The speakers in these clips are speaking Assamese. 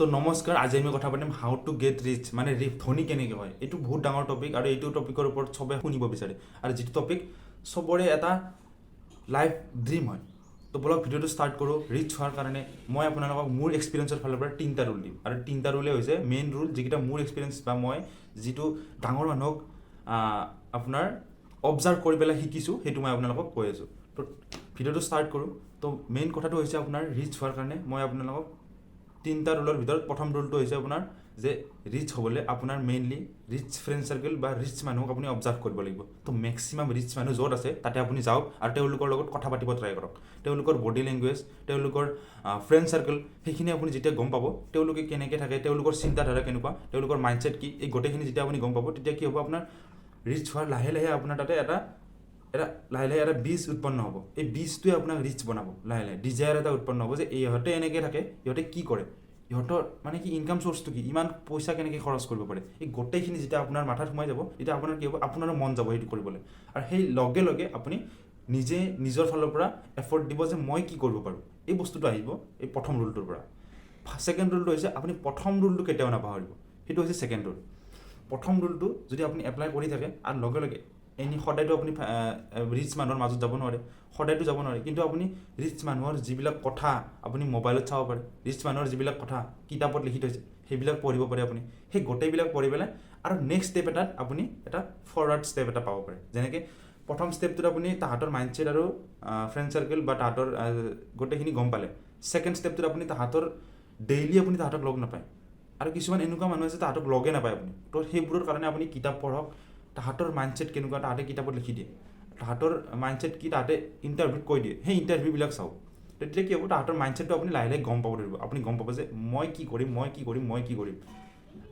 তো নমস্কাৰ, আজি আমি কথা পাতিম হাউ টু গেট ৰিচ, মানে ধনী কেনেকৈ হয়। এইটো বহুত ডাঙৰ টপিক আৰু এইটো টপিকৰ ওপৰত চবে শুনিব বিচাৰে আৰু যিটো টপিক চবৰে এটা লাইফ ড্ৰিম হয়। তো বলক ভিডিঅ'টো ষ্টাৰ্ট কৰোঁ। ৰিচ হোৱাৰ কাৰণে মই আপোনালোকক মোৰ এক্সপিৰিয়েঞ্চৰ ফালৰ পৰা 3টা ৰুল দিম আৰু 3টা ৰুলে হৈছে মেইন ৰুল, যিকেইটা মোৰ এক্সপিৰিয়েঞ্চ বা মই যিটো ডাঙৰ মানুহক আপোনাৰ অবজাৰ্ভ কৰি পেলাই শিকিছোঁ, সেইটো মই আপোনালোকক কৈ আছোঁ। তো ভিডিঅ'টো ষ্টাৰ্ট কৰোঁ। তো মেইন কথাটো হৈছে আপোনাৰ ৰিচ হোৱাৰ কাৰণে মই আপোনালোকক 3টা ৰুলৰ ভিতৰত প্ৰথম ৰুলটো হৈছে আপোনাৰ যে ৰিচ হ'বলৈ আপোনাৰ মেইনলি ৰিচ ফ্ৰেণ্ড চাৰ্কেল বা ৰিচ মানুহক আপুনি অবজাৰ্ভ কৰিব লাগিব। তো মেক্সিমাম ৰিচ মানুহ য'ত আছে তাতে আপুনি যাওক আৰু তেওঁলোকৰ লগত কথা পাতিব ট্ৰাই কৰক। তেওঁলোকৰ বডি লেংগুৱেজ, তেওঁলোকৰ ফ্ৰেণ্ড চাৰ্কেল, সেইখিনি আপুনি যেতিয়া গম পাব তেওঁলোকে কেনেকৈ থাকে, তেওঁলোকৰ চিন্তাধাৰা কেনেকুৱা, তেওঁলোকৰ মাইণ্ডছেট কি, এই গোটেইখিনি যেতিয়া আপুনি গম পাব তেতিয়া কি হ'ব, আপোনাৰ ৰিচ হোৱাৰ লাহে লাহে আপোনাৰ তাতে এটা লাহে লাহে এটা বীজ উৎপন্ন হ'ব। এই বীজটোৱে আপোনাক ৰিচ বনাব। লাহে লাহে ডিজায়াৰ এটা উৎপন্ন হ'ব যে ইহঁতে এনেকৈ থাকে, ইহঁতে কি কৰে, ইহঁতৰ মানে কি ইনকাম চ'ৰ্চটো কি, ইমান পইচা কেনেকৈ খৰচ কৰিব পাৰে, এই গোটেইখিনি যেতিয়া আপোনাৰ মাথাত সোমাই যাব তেতিয়া আপোনাৰ কি হ'ব, আপোনাৰো মন যাব সেইটো কৰিবলৈ। আৰু সেই লগে লগে আপুনি নিজে নিজৰ ফালৰ পৰা এফৰ্ট দিব যে মই কি কৰিব পাৰোঁ। এই বস্তুটো আহিব এই প্ৰথম ৰুলটোৰ পৰা। ছেকেণ্ড ৰুলটো হৈছে আপুনি প্ৰথম ৰুলটো কেতিয়াও নাপাহৰিব। সেইটো হৈছে ছেকেণ্ড ৰুল। প্ৰথম ৰুলটো যদি আপুনি এপ্লাই কৰি থাকে আৰু লগে লগে সদায়তো আপুনি ৰিচ মানুহৰ মাজত যাব নোৱাৰে, সদায়তো যাব নোৱাৰে, কিন্তু আপুনি ৰিচ মানুহৰ যিবিলাক কথা আপুনি মোবাইলত চাব পাৰে, ৰিচ মানুহৰ যিবিলাক কথা কিতাপত লিখি থৈছে সেইবিলাক পঢ়িব পাৰে আপুনি। সেই গোটেইবিলাক পঢ়ি পেলাই আৰু নেক্সট ষ্টেপ এটাত আপুনি এটা ফৰৱাৰ্ড ষ্টেপ এটা পাব পাৰে। যেনেকৈ প্ৰথম ষ্টেপটোত আপুনি তাহাঁতৰ মাইণ্ডছেট আৰু ফ্ৰেণ্ড চাৰ্কেল বা তাহাঁতৰ গোটেইখিনি গম পালে। ছেকেণ্ড ষ্টেপটোত আপুনি তাহাঁতৰ ডেইলি আপুনি তাহাঁতক লগ নাপায়, আৰু কিছুমান এনেকুৱা মানুহ আছে তাহাঁতক লগে নাপায় আপুনি। তো সেইবোৰৰ কাৰণে আপুনি কিতাপ পঢ়ক, তাহাঁতৰ মাইণ্ডছেট কেনেকুৱা তাহাঁতে কিতাপত লিখি দিয়ে, তাহাঁতৰ মাইণ্ডছেট কি তাহাঁতে ইণ্টাৰভিউত কৈ দিয়ে, সেই ইণ্টাৰভিউবিলাক চাওক। তেতিয়া কি হ'ব, তাহাঁতৰ মাইণ্ডছেটটো আপুনি লাহে লাহে গম পাব ধৰিব। আপুনি গম পাব যে মই কি কৰিম, মই কি কৰিম, মই কি কৰিম।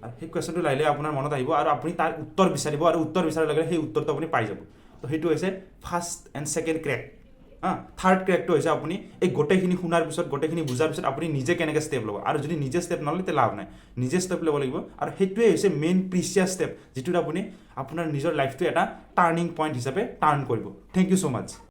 আৰু সেই কুৱেশ্যনটো লাহে লাহে আপোনাৰ মনত আহিব আৰু আপুনি তাৰ উত্তৰ বিচাৰিব, আৰু উত্তৰ বিচাৰাৰ লগে সেই উত্তৰটো আপুনি পাই যাব। তো সেইটো হৈছে first and second crack. Third ক্ৰেকটো হৈছে আপুনি এই গোটেইখিনি শুনাৰ পিছত, গোটেইখিনি বুজাৰ পিছত আপুনি নিজে কেনেকৈ ষ্টেপ ল'ব। আৰু যদি নিজে ষ্টেপ নলয় তেতিয়া লাভ নাই, নিজে ষ্টেপ ল'ব লাগিব। আৰু সেইটোৱে হৈছে মেইন প্ৰিচিয়াছ ষ্টেপ, যিটোত আপুনি আপোনাৰ নিজৰ লাইফটো এটা টাৰ্ণিং পইণ্ট হিচাপে টাৰ্ণ কৰিব। Thank you so' much.